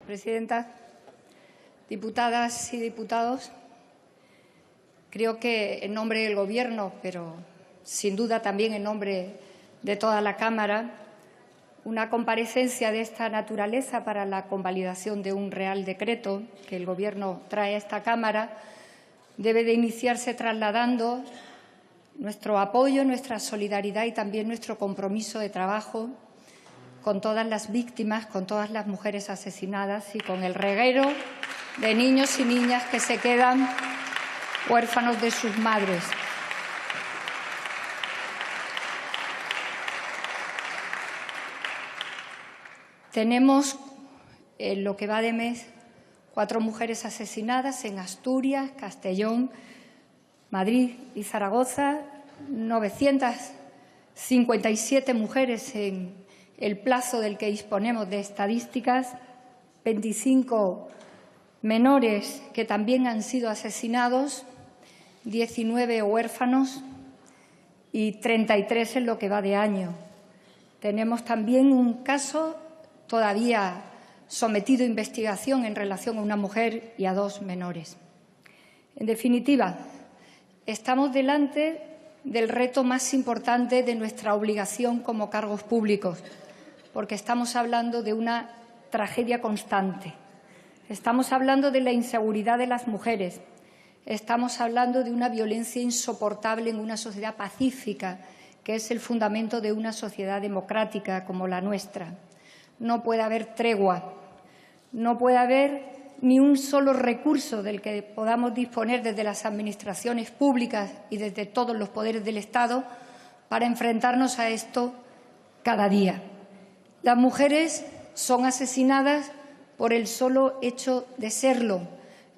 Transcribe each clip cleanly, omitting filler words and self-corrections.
presidenta. Diputadas y diputados, creo que en nombre del Gobierno, pero sin duda también en nombre de toda la Cámara, una comparecencia de esta naturaleza para la convalidación de un Real Decreto que el Gobierno trae a esta Cámara debe de iniciarse trasladando nuestro apoyo, nuestra solidaridad y también nuestro compromiso de trabajo con todas las víctimas, con todas las mujeres asesinadas y con el reguero de niños y niñas que se quedan huérfanos de sus madres. Tenemos, en lo que va de mes, 4 mujeres asesinadas en Asturias, Castellón, Madrid y Zaragoza, 957 mujeres en el plazo del que disponemos de estadísticas, 25 menores que también han sido asesinados, 19 huérfanos y 33 en lo que va de año. Tenemos también un caso todavía sometido a investigación en relación a una mujer y a 2 menores. En definitiva, estamos delante del reto más importante de nuestra obligación como cargos públicos, porque estamos hablando de una tragedia constante. Estamos hablando de la inseguridad de las mujeres. Estamos hablando de una violencia insoportable en una sociedad pacífica, que es el fundamento de una sociedad democrática como la nuestra. No puede haber tregua, no puede haber ni un solo recurso del que podamos disponer desde las administraciones públicas y desde todos los poderes del Estado para enfrentarnos a esto cada día. Las mujeres son asesinadas por el solo hecho de serlo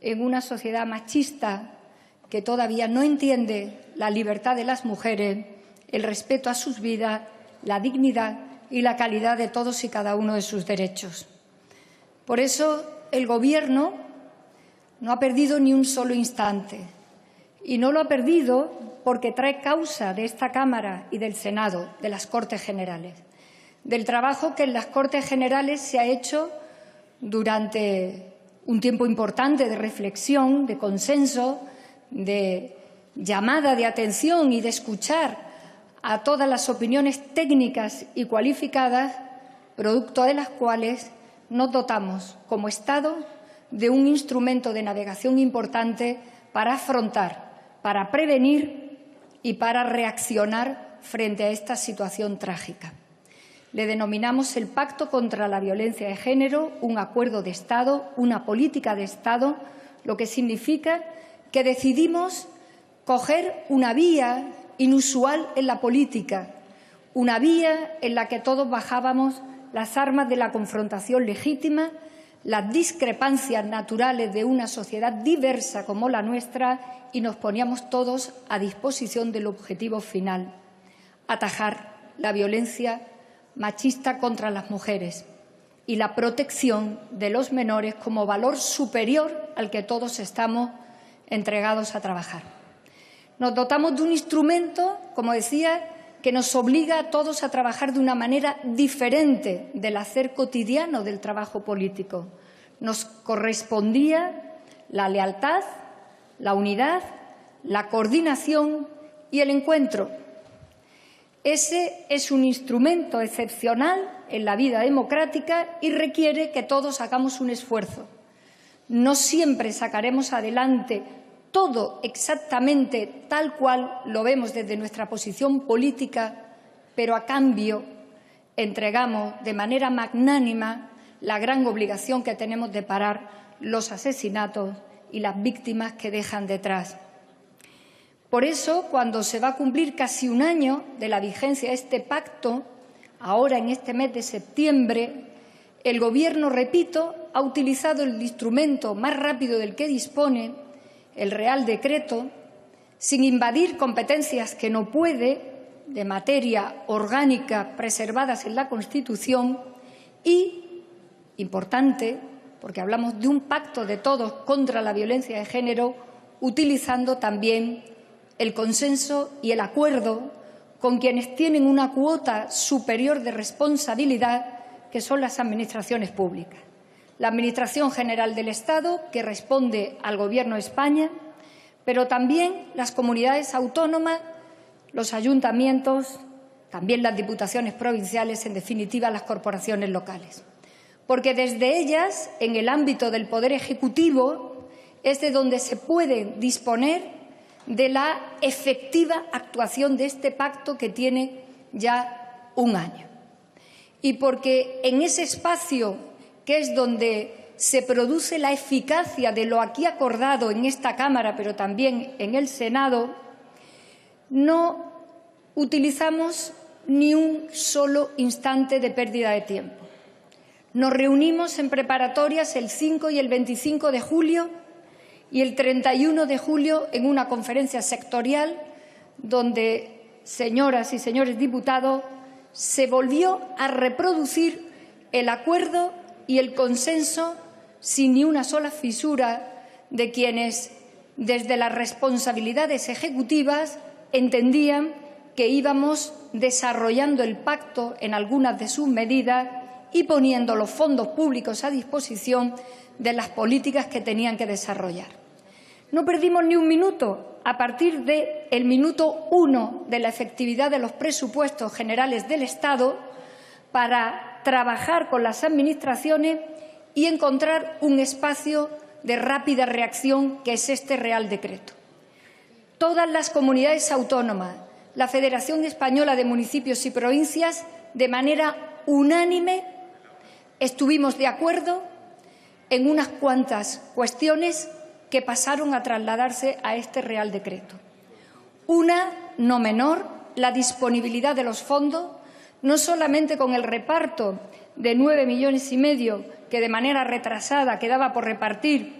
en una sociedad machista que todavía no entiende la libertad de las mujeres, el respeto a sus vidas, la dignidad y la calidad de todos y cada uno de sus derechos. Por eso, el Gobierno no ha perdido ni un solo instante, y no lo ha perdido porque trae causa de esta Cámara y del Senado, de las Cortes Generales, del trabajo que en las Cortes Generales se ha hecho durante un tiempo importante de reflexión, de consenso, de llamada de atención y de escuchar a todas las opiniones técnicas y cualificadas, producto de las cuales nos dotamos como Estado de un instrumento de navegación importante para afrontar, para prevenir y para reaccionar frente a esta situación trágica. Le denominamos el Pacto contra la Violencia de Género, un acuerdo de Estado, una política de Estado, lo que significa que decidimos coger una vía inusual en la política, una vía en la que todos bajábamos las armas de la confrontación legítima, las discrepancias naturales de una sociedad diversa como la nuestra y nos poníamos todos a disposición del objetivo final, atajar la violencia machista contra las mujeres y la protección de los menores como valor superior al que todos estamos entregados a trabajar. Nos dotamos de un instrumento, como decía, que nos obliga a todos a trabajar de una manera diferente del hacer cotidiano del trabajo político. Nos correspondía la lealtad, la unidad, la coordinación y el encuentro. Ese es un instrumento excepcional en la vida democrática y requiere que todos hagamos un esfuerzo. No siempre sacaremos adelante todo exactamente tal cual lo vemos desde nuestra posición política, pero a cambio entregamos de manera magnánima la gran obligación que tenemos de parar los asesinatos y las víctimas que dejan detrás. Por eso, cuando se va a cumplir casi un año de la vigencia de este pacto, ahora en este mes de septiembre, el Gobierno, repito, ha utilizado el instrumento más rápido del que dispone, el Real Decreto, sin invadir competencias que no puede, de materia orgánica preservadas en la Constitución y, importante, porque hablamos de un pacto de todos contra la violencia de género, utilizando también el consenso y el acuerdo con quienes tienen una cuota superior de responsabilidad, que son las administraciones públicas. la Administración General del Estado, que responde al Gobierno de España, pero también las comunidades autónomas, los ayuntamientos, también las diputaciones provinciales, en definitiva, las corporaciones locales. Porque desde ellas, en el ámbito del Poder Ejecutivo, es de donde se puede disponer de la efectiva actuación de este pacto que tiene ya un año. Y porque en ese espacio, que es donde se produce la eficacia de lo aquí acordado en esta Cámara, pero también en el Senado, no utilizamos ni un solo instante de pérdida de tiempo. Nos reunimos en preparatorias el 5 y el 25 de julio y el 31 de julio en una conferencia sectorial donde, señoras y señores diputados, se volvió a reproducir el acuerdo y el consenso sin ni una sola fisura de quienes, desde las responsabilidades ejecutivas, entendían que íbamos desarrollando el pacto en algunas de sus medidas y poniendo los fondos públicos a disposición de las políticas que tenían que desarrollar. No perdimos ni un minuto a partir del minuto 1 de la efectividad de los presupuestos generales del Estado para trabajar con las administraciones y encontrar un espacio de rápida reacción, que es este Real Decreto. Todas las comunidades autónomas, la Federación Española de Municipios y Provincias, de manera unánime, estuvimos de acuerdo en unas cuantas cuestiones que pasaron a trasladarse a este Real Decreto. Una, no menor, la disponibilidad de los fondos, no solamente con el reparto de 9,5 millones que de manera retrasada quedaba por repartir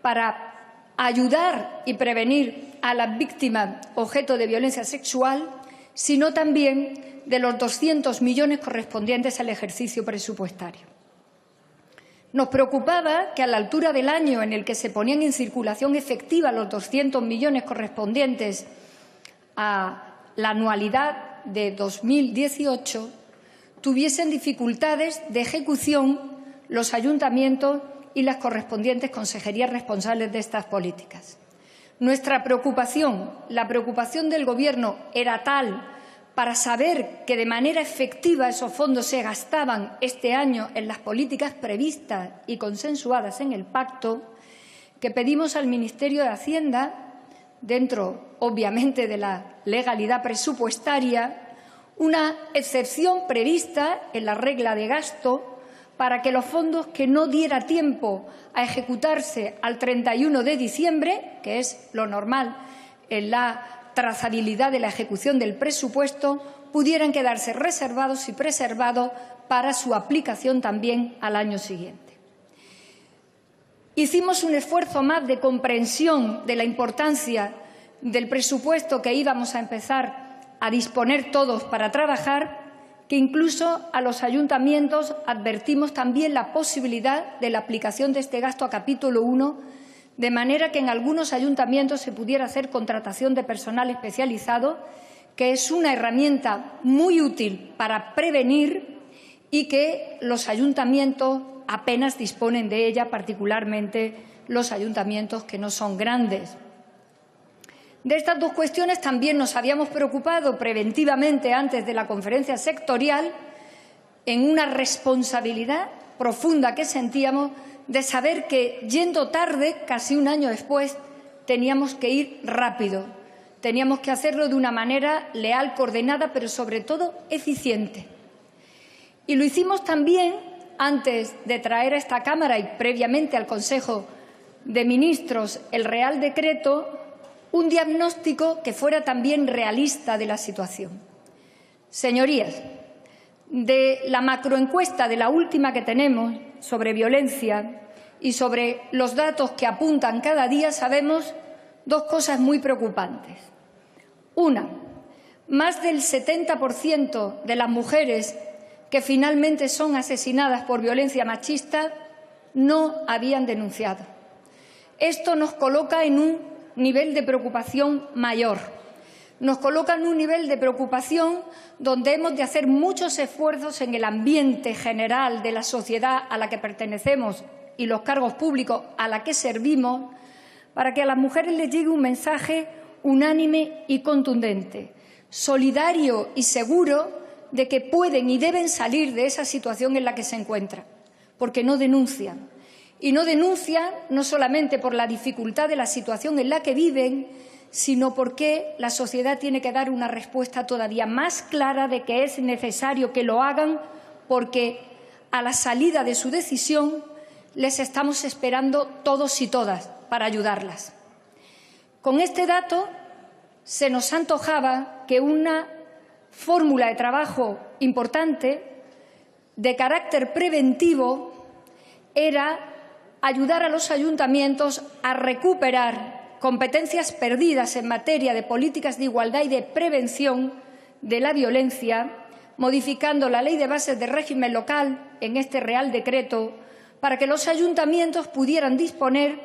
para ayudar y prevenir a las víctimas objeto de violencia sexual, sino también de los 200 millones correspondientes al ejercicio presupuestario. Nos preocupaba que, a la altura del año en el que se ponían en circulación efectiva los 200 millones correspondientes a la anualidad de 2018, tuviesen dificultades de ejecución los ayuntamientos y las correspondientes consejerías responsables de estas políticas. Nuestra preocupación, la preocupación del Gobierno, era tal para saber que de manera efectiva esos fondos se gastaban este año en las políticas previstas y consensuadas en el pacto, que pedimos al Ministerio de Hacienda, dentro, obviamente, de la legalidad presupuestaria, una excepción prevista en la regla de gasto para que los fondos que no diera tiempo a ejecutarse al 31 de diciembre, que es lo normal en la trazabilidad de la ejecución del presupuesto, pudieran quedarse reservados y preservados para su aplicación también al año siguiente. Hicimos un esfuerzo más de comprensión de la importancia del presupuesto que íbamos a empezar a disponer todos para trabajar, que incluso a los ayuntamientos advertimos también la posibilidad de la aplicación de este gasto a capítulo 1, de manera que en algunos ayuntamientos se pudiera hacer contratación de personal especializado, que es una herramienta muy útil para prevenir y que los ayuntamientos apenas disponen de ella, particularmente los ayuntamientos que no son grandes. De estas dos cuestiones también nos habíamos preocupado preventivamente antes de la conferencia sectorial, en una responsabilidad profunda que sentíamos de saber que, yendo tarde, casi un año después, teníamos que ir rápido, teníamos que hacerlo de una manera leal, coordinada, pero sobre todo eficiente. Y lo hicimos también antes de traer a esta Cámara y previamente al Consejo de Ministros el Real Decreto, un diagnóstico que fuera también realista de la situación. Señorías, de la macroencuesta, de la última que tenemos sobre violencia y sobre los datos que apuntan cada día, sabemos dos cosas muy preocupantes. Una, más del 70% de las mujeres que finalmente son asesinadas por violencia machista no habían denunciado. Esto nos coloca en un nivel de preocupación mayor. Nos coloca en un nivel de preocupación donde hemos de hacer muchos esfuerzos en el ambiente general de la sociedad a la que pertenecemos y los cargos públicos a la que servimos, para que a las mujeres les llegue un mensaje unánime y contundente, solidario y seguro de que pueden y deben salir de esa situación en la que se encuentran, porque no denuncian. Y no denuncian no solamente por la dificultad de la situación en la que viven, sino porque la sociedad tiene que dar una respuesta todavía más clara de que es necesario que lo hagan, porque a la salida de su decisión les estamos esperando todos y todas para ayudarlas. Con este dato se nos antojaba que una fórmula de trabajo importante de carácter preventivo era ayudar a los ayuntamientos a recuperar competencias perdidas en materia de políticas de igualdad y de prevención de la violencia, modificando la Ley de Bases de Régimen Local en este Real Decreto para que los ayuntamientos pudieran disponer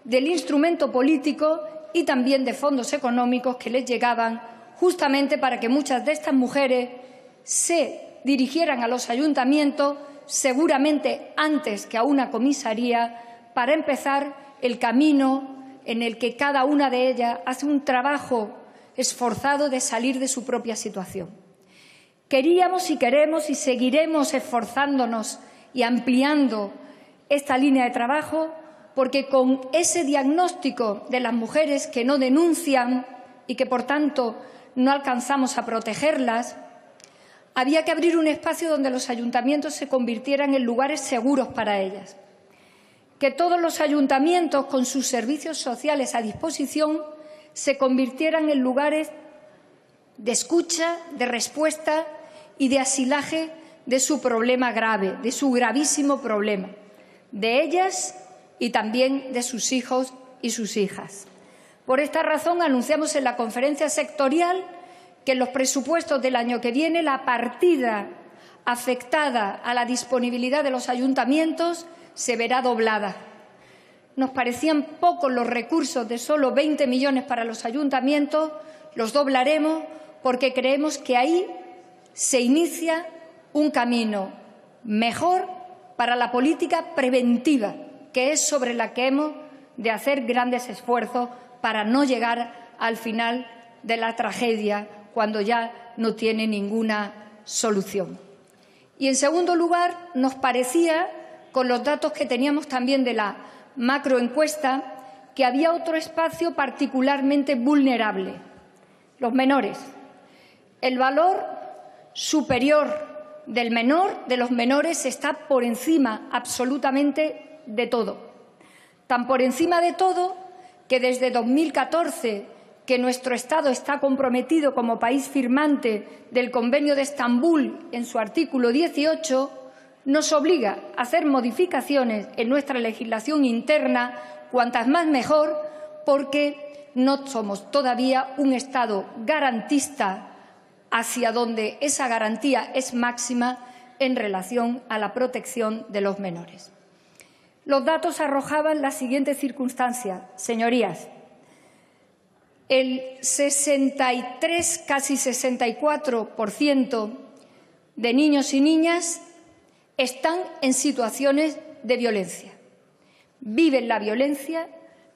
del instrumento político y también de fondos económicos que les llegaban justamente para que muchas de estas mujeres se dirigieran a los ayuntamientos, seguramente antes que a una comisaría, para empezar el camino en el que cada una de ellas hace un trabajo esforzado de salir de su propia situación. Queríamos y queremos y seguiremos esforzándonos y ampliando esta línea de trabajo, porque con ese diagnóstico de las mujeres que no denuncian y que, por tanto, no alcanzamos a protegerlas, había que abrir un espacio donde los ayuntamientos se convirtieran en lugares seguros para ellas. Que todos los ayuntamientos, con sus servicios sociales a disposición, se convirtieran en lugares de escucha, de respuesta y de asilaje de su problema grave, de su gravísimo problema, de ellas y también de sus hijos y sus hijas. Por esta razón, anunciamos en la conferencia sectorial que en los presupuestos del año que viene la partida afectada a la disponibilidad de los ayuntamientos se verá doblada. Nos parecían pocos los recursos de solo 20 millones para los ayuntamientos, los doblaremos porque creemos que ahí se inicia un camino mejor para la política preventiva, que es sobre la que hemos de hacer grandes esfuerzos para no llegar al final de la tragedia cuando ya no tiene ninguna solución. Y, en segundo lugar, nos parecía, con los datos que teníamos también de la macroencuesta, que había otro espacio particularmente vulnerable, los menores. El valor superior del menor, de los menores, está por encima absolutamente de todo. Tan por encima de todo que desde 2014, que nuestro Estado está comprometido como país firmante del Convenio de Estambul en su artículo 18, nos obliga a hacer modificaciones en nuestra legislación interna, cuantas más mejor, porque no somos todavía un Estado garantista hacia donde esa garantía es máxima en relación a la protección de los menores. Los datos arrojaban la siguiente circunstancia, señorías. El 63, casi 64% de niños y niñas están en situaciones de violencia. Viven la violencia,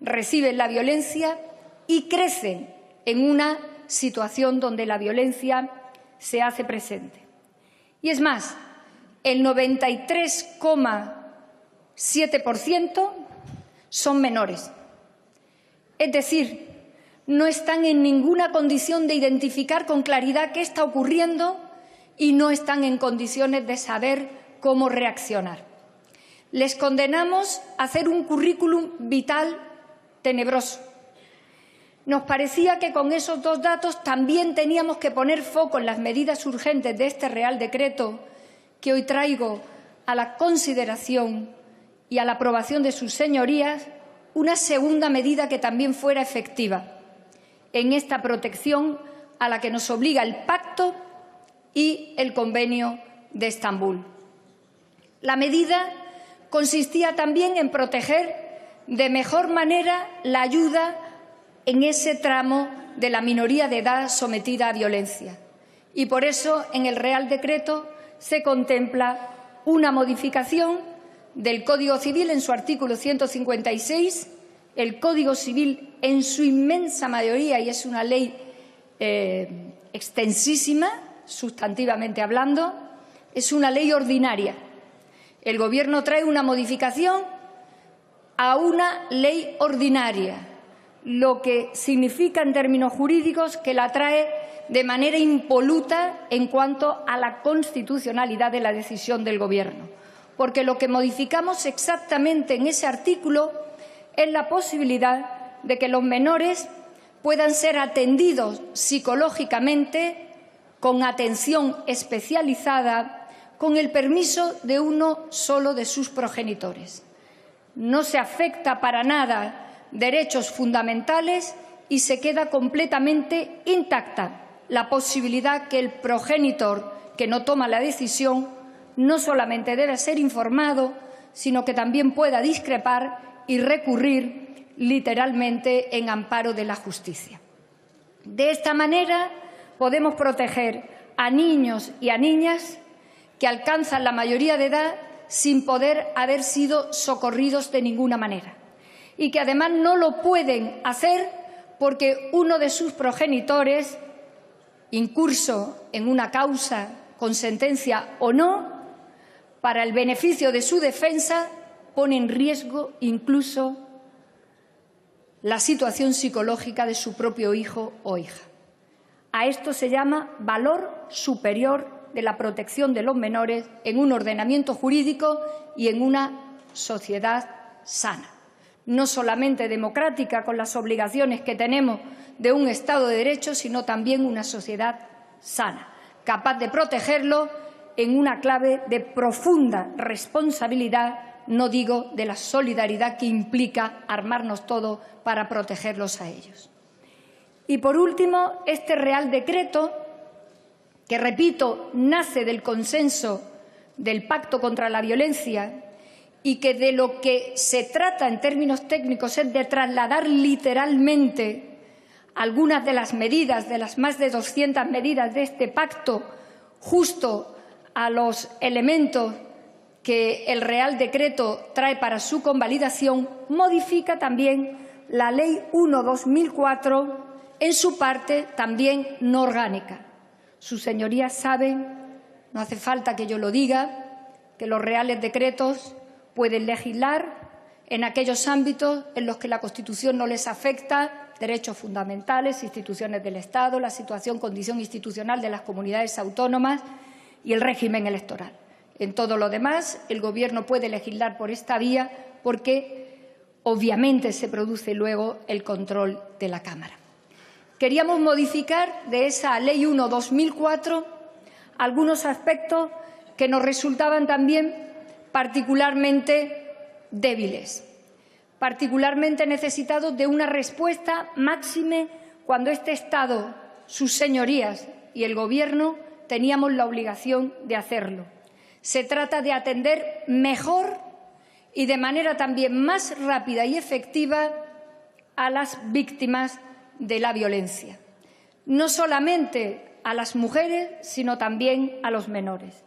reciben la violencia y crecen en una situación donde la violencia se hace presente. Y es más, el 93,7% son menores. Es decir, no están en ninguna condición de identificar con claridad qué está ocurriendo y no están en condiciones de saber cómo reaccionar. Les condenamos a hacer un currículum vital tenebroso. Nos parecía que con esos dos datos también teníamos que poner foco en las medidas urgentes de este Real Decreto que hoy traigo a la consideración y a la aprobación de sus señorías, una segunda medida que también fuera efectiva en esta protección a la que nos obliga el Pacto y el Convenio de Estambul. La medida consistía también en proteger de mejor manera la ayuda en ese tramo de la minoría de edad sometida a violencia. Y por eso, en el Real Decreto se contempla una modificación del Código Civil en su artículo 156. El Código Civil, en su inmensa mayoría, y es una ley extensísima, sustantivamente hablando, es una ley ordinaria. El Gobierno trae una modificación a una ley ordinaria, lo que significa en términos jurídicos que la trae de manera impoluta en cuanto a la constitucionalidad de la decisión del Gobierno, porque lo que modificamos exactamente en ese artículo es la posibilidad de que los menores puedan ser atendidos psicológicamente con atención especializada con el permiso de uno solo de sus progenitores. No se afecta para nada derechos fundamentales y se queda completamente intacta la posibilidad que el progenitor que no toma la decisión no solamente debe ser informado, sino que también pueda discrepar y recurrir literalmente en amparo de la justicia. De esta manera podemos proteger a niños y a niñas que alcanzan la mayoría de edad sin poder haber sido socorridos de ninguna manera y que además no lo pueden hacer porque uno de sus progenitores, incurso en una causa con sentencia o no, para el beneficio de su defensa, pone en riesgo incluso la situación psicológica de su propio hijo o hija. A esto se llama valor superior de la protección de los menores en un ordenamiento jurídico y en una sociedad sana, no solamente democrática con las obligaciones que tenemos de un Estado de Derecho, sino también una sociedad sana, capaz de protegerlo en una clave de profunda responsabilidad, no digo de la solidaridad que implica armarnos todos para protegerlos a ellos. Y, por último, este Real Decreto, que, repito, nace del consenso del Pacto contra la Violencia y que de lo que se trata en términos técnicos es de trasladar literalmente algunas de las medidas, de las más de 200 medidas de este pacto, justo a los elementos que el Real Decreto trae para su convalidación, modifica también la Ley 1/2004 en su parte también no orgánica. Sus señorías saben, no hace falta que yo lo diga, que los reales decretos pueden legislar en aquellos ámbitos en los que la Constitución no les afecta, derechos fundamentales, instituciones del Estado, la situación, condición institucional de las comunidades autónomas y el régimen electoral. En todo lo demás, el Gobierno puede legislar por esta vía porque, obviamente, se produce luego el control de la Cámara. Queríamos modificar de esa Ley 1/2004 algunos aspectos que nos resultaban también particularmente débiles, particularmente necesitados de una respuesta máxime cuando este Estado, sus señorías y el Gobierno teníamos la obligación de hacerlo. Se trata de atender mejor y de manera también más rápida y efectiva a las víctimas de la violencia, no solamente a las mujeres, sino también a los menores,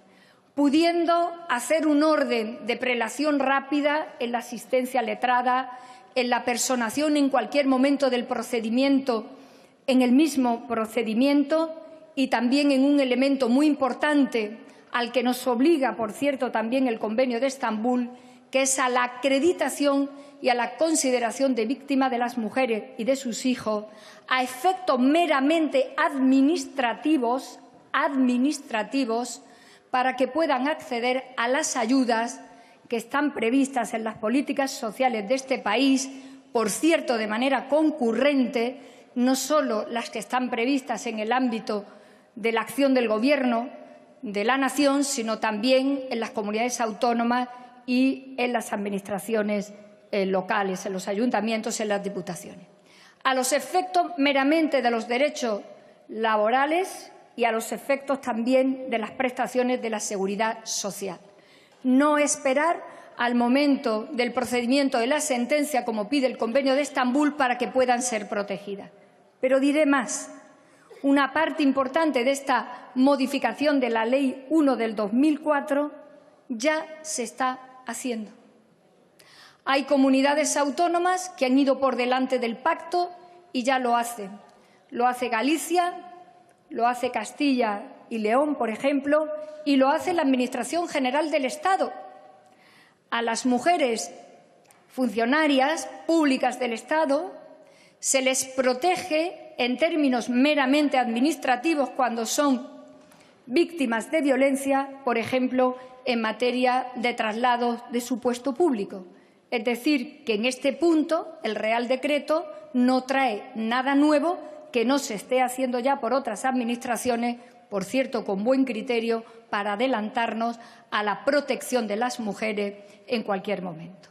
pudiendo hacer un orden de prelación rápida en la asistencia letrada, en la personación en cualquier momento del procedimiento, en el mismo procedimiento y también en un elemento muy importante al que nos obliga, por cierto, también el Convenio de Estambul, que es a la acreditación y a la consideración de víctima de las mujeres y de sus hijos, a efectos meramente administrativos, para que puedan acceder a las ayudas que están previstas en las políticas sociales de este país, por cierto, de manera concurrente, no solo las que están previstas en el ámbito de la acción del Gobierno de la nación, sino también en las comunidades autónomas y en las administraciones locales, en los ayuntamientos, en las diputaciones. A los efectos meramente de los derechos laborales y a los efectos también de las prestaciones de la seguridad social. No esperar al momento del procedimiento de la sentencia, como pide el Convenio de Estambul, para que puedan ser protegidas. Pero diré más. Una parte importante de esta modificación de la Ley 1 del 2004 ya se está haciendo. Hay comunidades autónomas que han ido por delante del pacto y ya lo hacen. Lo hace Galicia, lo hace Castilla y León, por ejemplo, y lo hace la Administración General del Estado. A las mujeres funcionarias públicas del Estado se les protege en términos meramente administrativos cuando son víctimas de violencia, por ejemplo, en materia de traslados de su puesto público. Es decir, que en este punto el Real Decreto no trae nada nuevo que no se esté haciendo ya por otras administraciones, por cierto, con buen criterio, para adelantarnos a la protección de las mujeres en cualquier momento.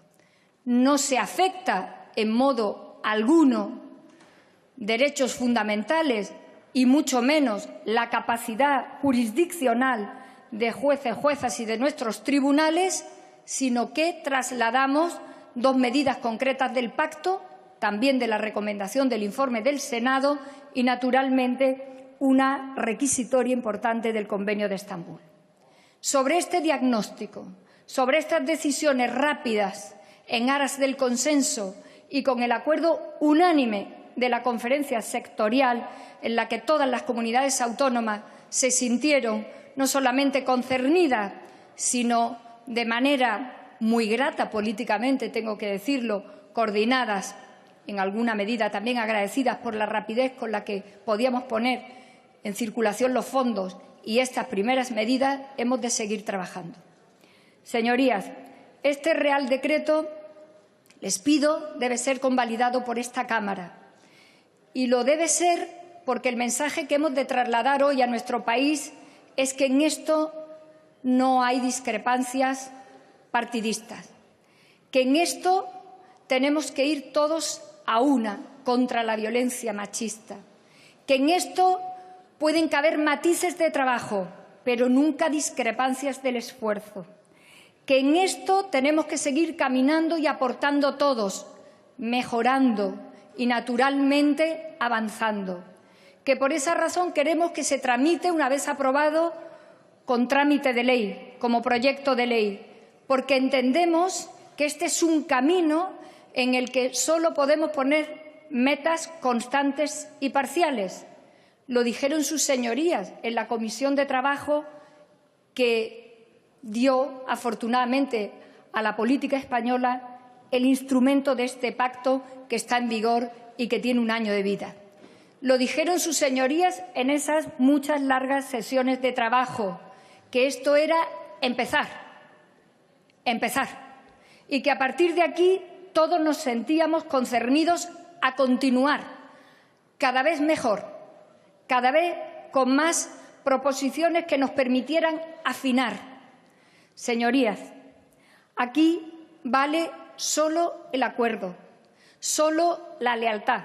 No se afecta en modo alguno derechos fundamentales y mucho menos la capacidad jurisdiccional de jueces, juezas y de nuestros tribunales, sino que trasladamos dos medidas concretas del pacto, también de la recomendación del informe del Senado y, naturalmente, una requisitoria importante del Convenio de Estambul. Sobre este diagnóstico, sobre estas decisiones rápidas en aras del consenso y con el acuerdo unánime de la conferencia sectorial en la que todas las comunidades autónomas se sintieron no solamente concernidas, sino de manera muy grata políticamente, tengo que decirlo, coordinadas, en alguna medida también agradecidas por la rapidez con la que podíamos poner en circulación los fondos y estas primeras medidas, hemos de seguir trabajando. Señorías, este Real Decreto, les pido, debe ser convalidado por esta Cámara. Y lo debe ser porque el mensaje que hemos de trasladar hoy a nuestro país es que en esto no hay discrepancias partidistas, que en esto tenemos que ir todos a una contra la violencia machista, que en esto pueden caber matices de trabajo, pero nunca discrepancias del esfuerzo, que en esto tenemos que seguir caminando y aportando todos, mejorando y, naturalmente, avanzando, que por esa razón queremos que se tramite, una vez aprobado, con trámite de ley, como proyecto de ley, porque entendemos que este es un camino en el que solo podemos poner metas constantes y parciales. Lo dijeron sus señorías en la Comisión de Trabajo que dio, afortunadamente, a la política española el instrumento de este pacto que está en vigor y que tiene un año de vida. Lo dijeron sus señorías en esas muchas largas sesiones de trabajo, que esto era empezar, y que a partir de aquí todos nos sentíamos concernidos a continuar, cada vez mejor, cada vez con más proposiciones que nos permitieran afinar. Señorías, aquí vale solo el acuerdo, solo la lealtad.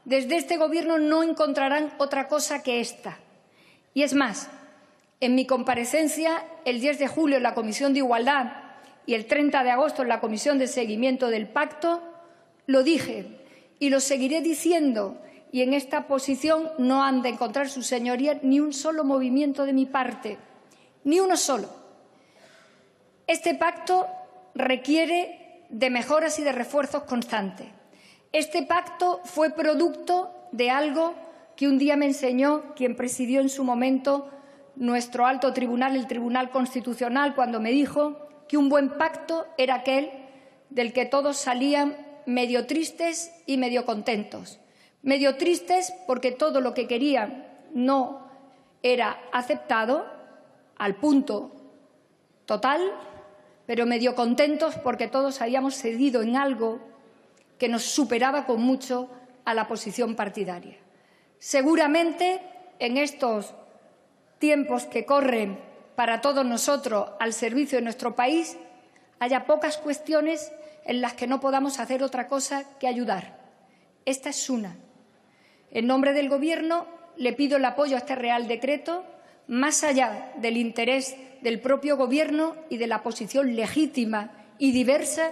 Desde este Gobierno no encontrarán otra cosa que esta. Y es más, en mi comparecencia el 10 de julio en la Comisión de Igualdad y el 30 de agosto en la Comisión de Seguimiento del Pacto, lo dije y lo seguiré diciendo, y en esta posición no han de encontrar sus señorías ni un solo movimiento de mi parte, ni uno solo. Este pacto requiere de mejoras y de refuerzos constantes. Este pacto fue producto de algo que un día me enseñó quien presidió en su momento nuestro alto tribunal, el Tribunal Constitucional, cuando me dijo que un buen pacto era aquel del que todos salían medio tristes y medio contentos. Medio tristes porque todo lo que querían no era aceptado al punto total, pero medio contentos porque todos habíamos cedido en algo que nos superaba con mucho a la posición partidaria. Seguramente en estos tiempos que corren para todos nosotros al servicio de nuestro país haya pocas cuestiones en las que no podamos hacer otra cosa que ayudar. Esta es una. En nombre del Gobierno le pido el apoyo a este Real Decreto, más allá del interés del propio Gobierno y de la posición legítima y diversa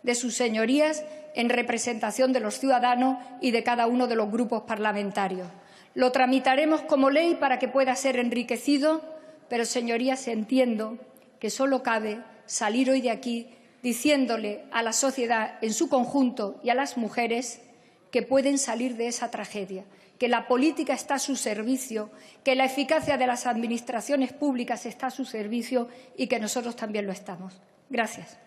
de sus señorías en representación de los ciudadanos y de cada uno de los grupos parlamentarios. Lo tramitaremos como ley para que pueda ser enriquecido, pero, señorías, entiendo que solo cabe salir hoy de aquí diciéndole a la sociedad en su conjunto y a las mujeres que pueden salir de esa tragedia, que la política está a su servicio, que la eficacia de las administraciones públicas está a su servicio y que nosotros también lo estamos. Gracias.